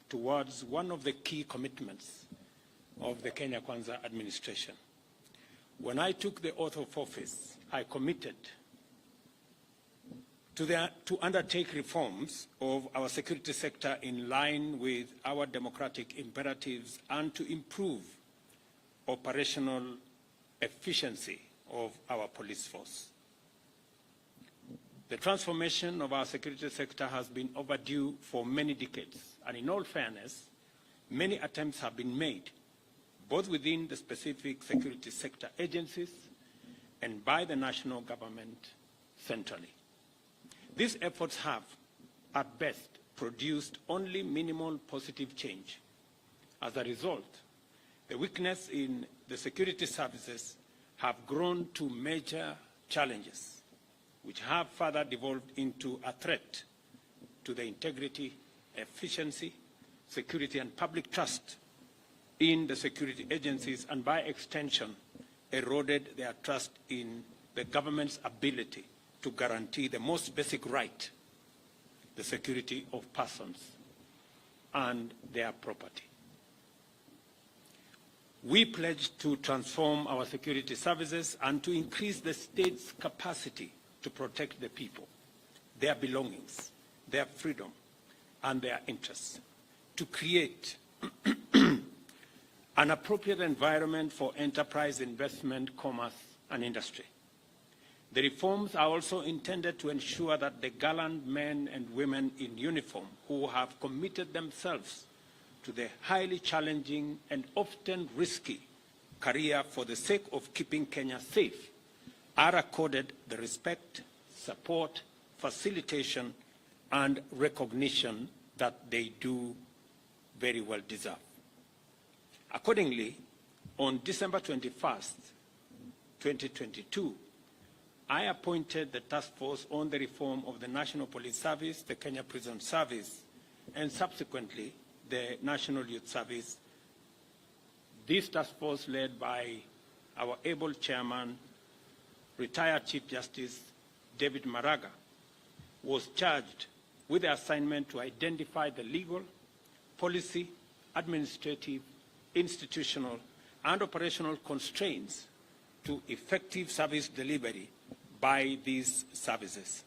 towards one of the key commitments of the Kenya Kwanza administration. When I took the oath of office, I committed to undertake reforms of our security sector in line with our democratic imperatives and to improve operational efficiency of our police force. The transformation of our security sector has been overdue for many decades, and in all fairness, many attempts have been made, both within the specific security sector agencies and by the national government centrally. These efforts have, at best, produced only minimal positive change. As a result, the weakness in the security services have grown to major challenges, which have further devolved into a threat to the integrity, efficiency, security, and public trust in the security agencies, and by extension, eroded their trust in the government's ability to guarantee the most basic right, the security of persons and their property. We pledged to transform our security services and to increase the state's capacity to protect the people, their belongings, their freedom, and their interests, to create an appropriate environment for enterprise, investment, commerce, and industry. The reforms are also intended to ensure that the gallant men and women in uniform who have committed themselves to the highly challenging and often risky career for the sake of keeping Kenya safe are accorded the respect, support, facilitation, and recognition that they do very well deserve. Accordingly, on December 21st, 2022, I appointed the task force on the reform of the National Police Service, the Kenya Prison Service, and subsequently the National Youth Service. This task force, led by our able chairman, retired Chief Justice David Maraga, was charged with the assignment to identify the legal, policy, administrative, institutional, and operational constraints to effective service delivery by these services.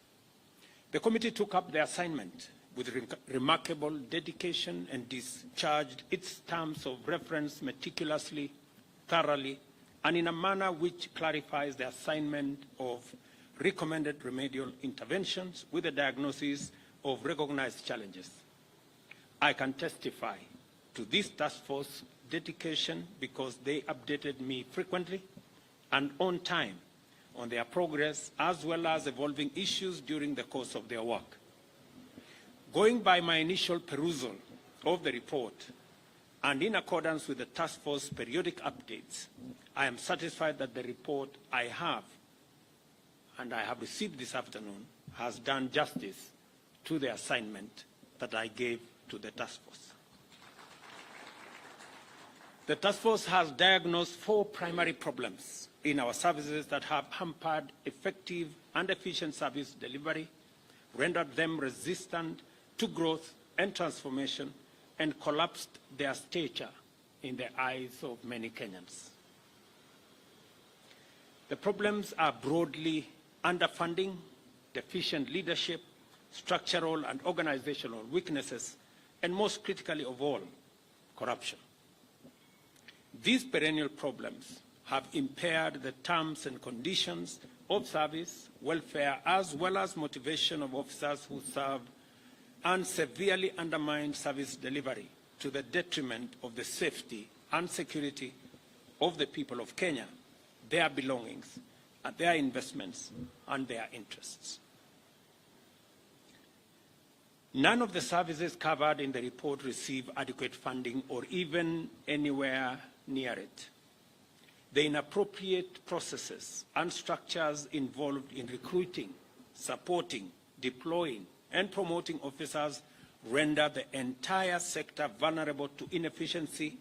The committee took up the assignment with remarkable dedication and discharged its terms of reference meticulously, thoroughly, and in a manner which clarifies the assignment of recommended remedial interventions with a diagnosis of recognized challenges. I can testify to this task force dedication because they updated me frequently and on time on their progress, as well as evolving issues during the course of their work. Going by my initial perusal of the report, and in accordance with the task force periodic updates, I am satisfied that the report I have received this afternoon has done justice to the assignment that I gave to the task force. The task force has diagnosed 4 primary problems in our services that have hampered effective and efficient service delivery, rendered them resistant to growth and transformation, and collapsed their stature in the eyes of many Kenyans. The problems are broadly underfunding, deficient leadership, structural and organizational weaknesses, and most critically of all, corruption. These perennial problems have impaired the terms and conditions of service, welfare, as well as motivation of officers who serve, and severely undermined service delivery to the detriment of the safety and security of the people of Kenya, their belongings, their investments, and their interests. None of the services covered in the report receive adequate funding or even anywhere near it. The inappropriate processes and structures involved in recruiting, supporting, deploying, and promoting officers render the entire sector vulnerable to inefficiency,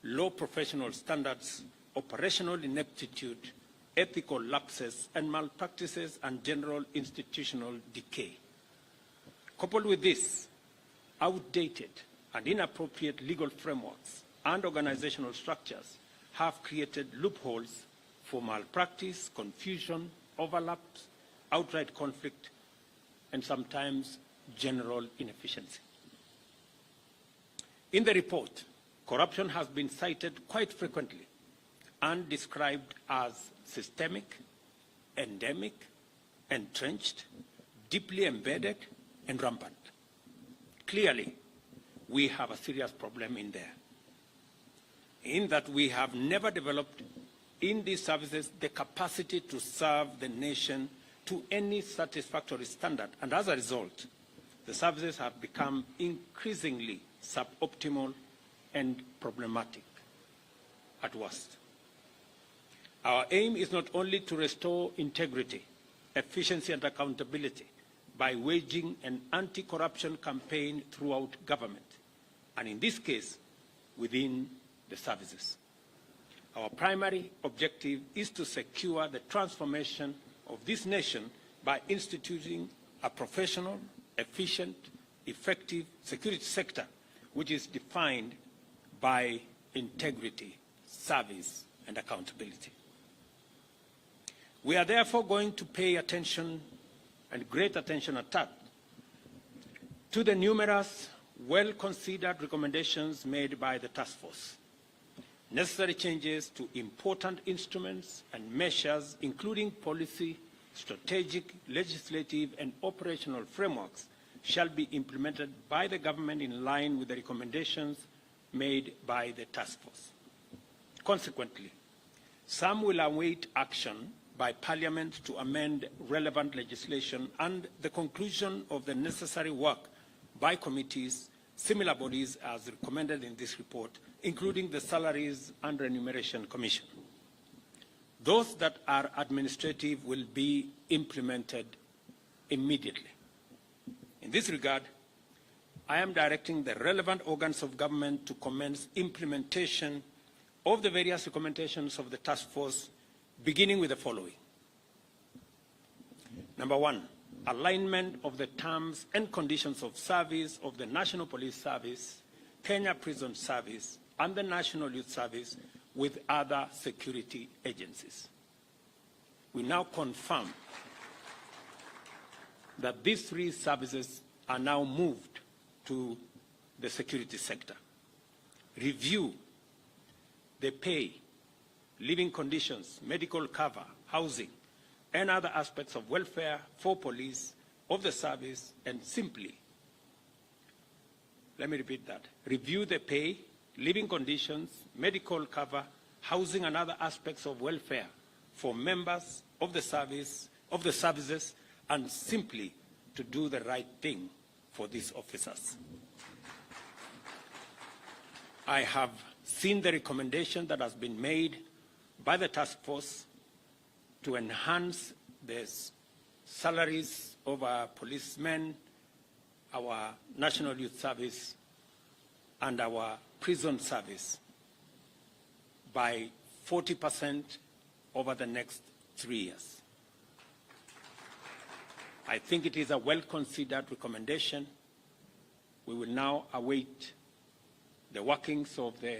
low professional standards, operational ineptitude, ethical lapses and malpractices, and general institutional decay. Coupled with this, outdated and inappropriate legal frameworks and organizational structures have created loopholes for malpractice, confusion, overlaps, outright conflict, and sometimes general inefficiency. In the report, corruption has been cited quite frequently and described as systemic, endemic, entrenched, deeply embedded, and rampant. Clearly, we have a serious problem in there, in that we have never developed in these services the capacity to serve the nation to any satisfactory standard. And as a result, the services have become increasingly suboptimal and problematic at worst. Our aim is not only to restore integrity, efficiency, and accountability by waging an anti-corruption campaign throughout government, and in this case, within the services. Our primary objective is to secure the transformation of this nation by instituting a professional, efficient, effective security sector which is defined by integrity, service, and accountability. We are therefore going to pay attention, and great attention at that, to the numerous well-considered recommendations made by the task force. Necessary changes to important instruments and measures, including policy, strategic, legislative, and operational frameworks, shall be implemented by the government in line with the recommendations made by the task force. Consequently, some will await action by Parliament to amend relevant legislation and the conclusion of the necessary work by committees, similar bodies as recommended in this report, including the Salaries and Remuneration Commission. Those that are administrative will be implemented immediately. In this regard, I am directing the relevant organs of government to commence implementation of the various recommendations of the task force, beginning with the following. Number one, alignment of the terms and conditions of service of the National Police Service, Kenya Prison Service, and the National Youth Service with other security agencies. We now confirm that these three services are now moved to the security sector. Review the pay, living conditions, medical cover, housing, and other aspects of welfare for police of the service, and simply, let me repeat that, review the pay, living conditions, medical cover, housing, and other aspects of welfare for members of the services, and simply to do the right thing for these officers. I have seen the recommendation that has been made by the task force to enhance the salaries of our policemen, our National Youth Service, and our prison service by 40% over the next 3 years. I think it is a well-considered recommendation. We will now await the workings of the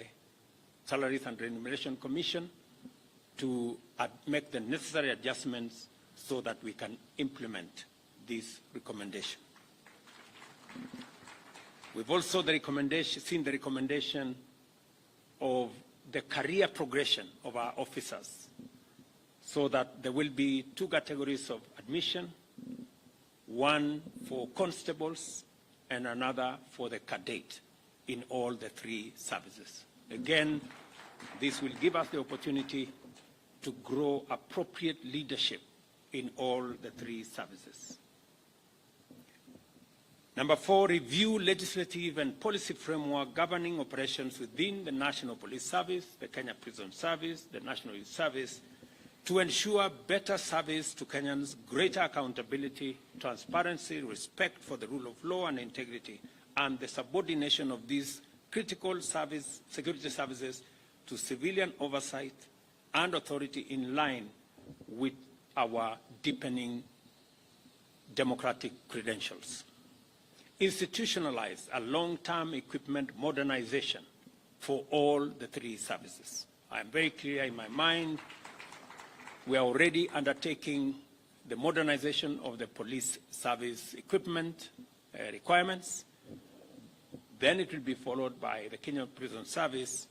Salaries and Remuneration Commission to make the necessary adjustments so that we can implement this recommendation. We've also seen the recommendation of the career progression of our officers, so that there will be 2 categories of admission, one for constables and another for the cadet in all the 3 services. Again, this will give us the opportunity to grow appropriate leadership in all the 3 services. Number 4, review legislative and policy framework governing operations within the National Police Service, the Kenya Prison Service, the National Youth Service, to ensure better service to Kenyans, greater accountability, transparency, respect for the rule of law and integrity, and the subordination of these critical security services to civilian oversight and authority in line with our deepening democratic credentials. institutionalize a long-term equipment modernization for all the three services. I am very clear in my mind, we are already undertaking the modernization of the police service equipment requirements. Then it will be followed by the Kenya Prison Service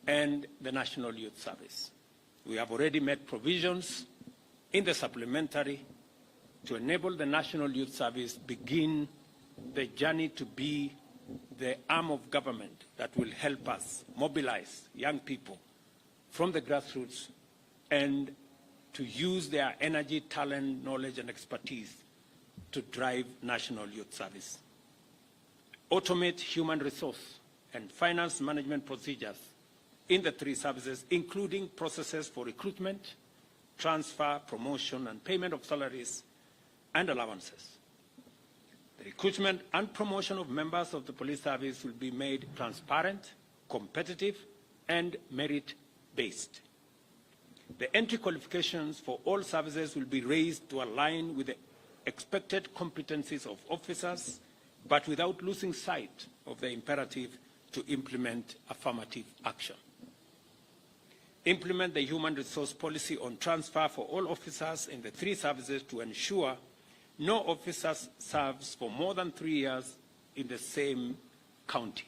and the National Youth Service. We have already made provisions in the supplementary to enable the National Youth Service begin the journey to be the arm of government that will help us mobilize young people from the grassroots and to use their energy, talent, knowledge, and expertise to drive National Youth Service. Automate human resource and finance management procedures in the three services, including processes for recruitment, transfer, promotion, and payment of salaries and allowances. The recruitment and promotion of members of the police service will be made transparent, competitive, and merit-based. The entry qualifications for all services will be raised to align with the expected competencies of officers, but without losing sight of the imperative to implement affirmative action. Implement the human resource policy on transfer for all officers in the three services to ensure no officer serves for more than 3 years in the same county.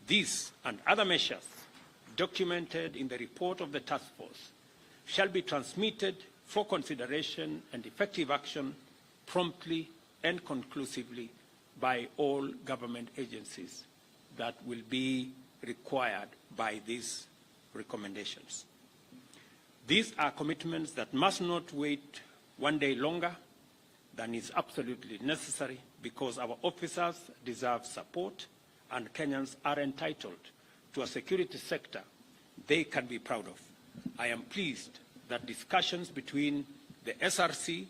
These and other measures documented in the report of the task force shall be transmitted for consideration and effective action promptly and conclusively by all government agencies that will be required by these recommendations. These are commitments that must not wait one day longer than is absolutely necessary, because our officers deserve support and Kenyans are entitled to a security sector they can be proud of. I am pleased that discussions between the SRC,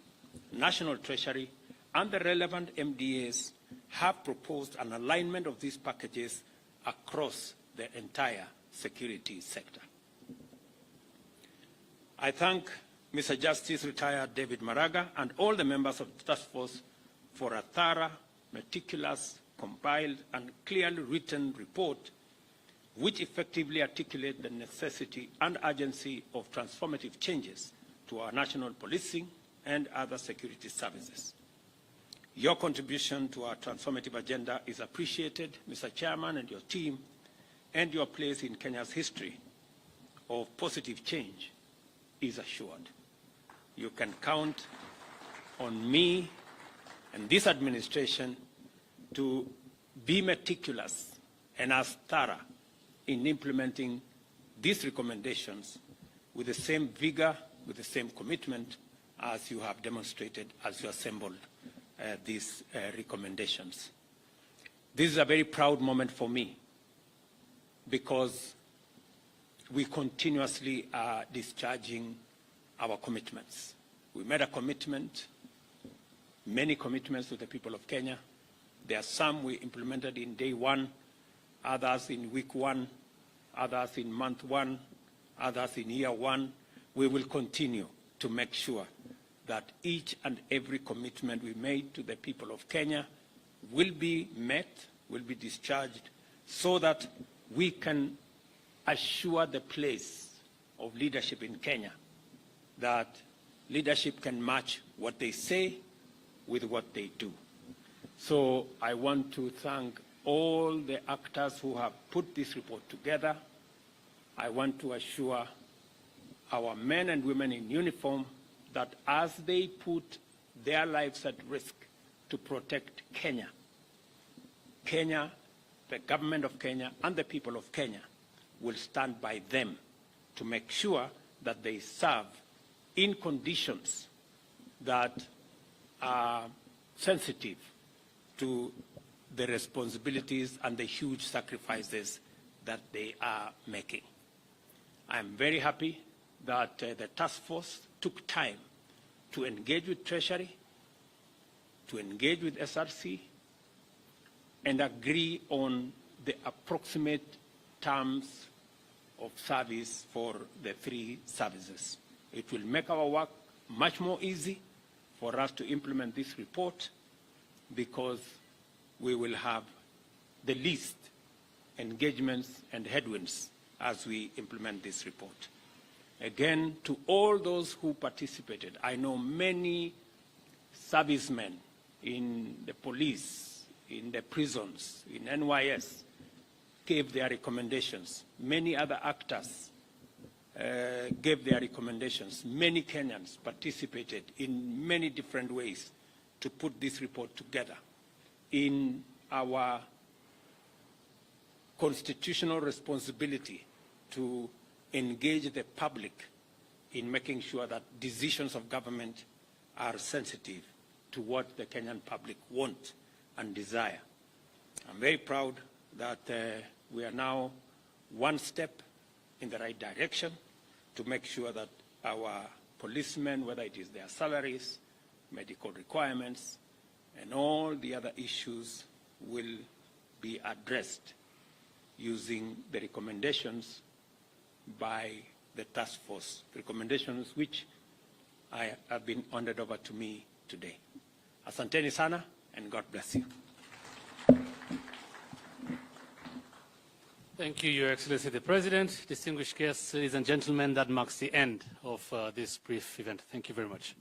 National Treasury, and the relevant MDAs have proposed an alignment of these packages across the entire security sector. I thank Mr. Justice Retired David Maraga and all the members of the task force for a thorough, meticulous, compiled, and clearly written report which effectively articulate the necessity and urgency of transformative changes to our national policing and other security services. Your contribution to our transformative agenda is appreciated, Mr. Chairman, and your team, and your place in Kenya's history of positive change is assured. You can count on me and this administration to be meticulous and as thorough in implementing these recommendations with the same vigor, with the same commitment as you have demonstrated as you assembled these recommendations. This is a very proud moment for me because we continuously are discharging our commitments. We made a commitment, many commitments to the people of Kenya. There are some we implemented in day one, others in week one, others in month one, others in year one. We will continue to make sure that each and every commitment we made to the people of Kenya will be met, will be discharged, so that we can assure the place of leadership in Kenya, that leadership can match what they say with what they do. So I want to thank all the actors who have put this report together. I want to assure our men and women in uniform that as they put their lives at risk to protect Kenya, the government of Kenya and the people of Kenya will stand by them to make sure that they serve in conditions that are sensitive to the responsibilities and the huge sacrifices that they are making. I'm very happy that the task force took time to engage with Treasury, to engage with SRC, and agree on the approximate terms of service for the three services. It will make our work much more easy for us to implement this report because we will have the least engagements and headwinds as we implement this report. Again, to all those who participated, I know many servicemen in the police, in the prisons, in NYS, gave their recommendations. Many other actors gave their recommendations. Many Kenyans participated in many different ways to put this report together. In our constitutional responsibility to engage the public in making sure that decisions of government are sensitive to what the Kenyan public want and desire. I'm very proud that we are now one step in the right direction to make sure that our policemen, whether it is their salaries, medical requirements, and all the other issues will be addressed using the recommendations by the task force, recommendations which have been handed over to me today. Asanteni sana, and God bless you. Thank you, Your Excellency the President. Distinguished guests, ladies and gentlemen, that marks the end of this brief event. Thank you very much.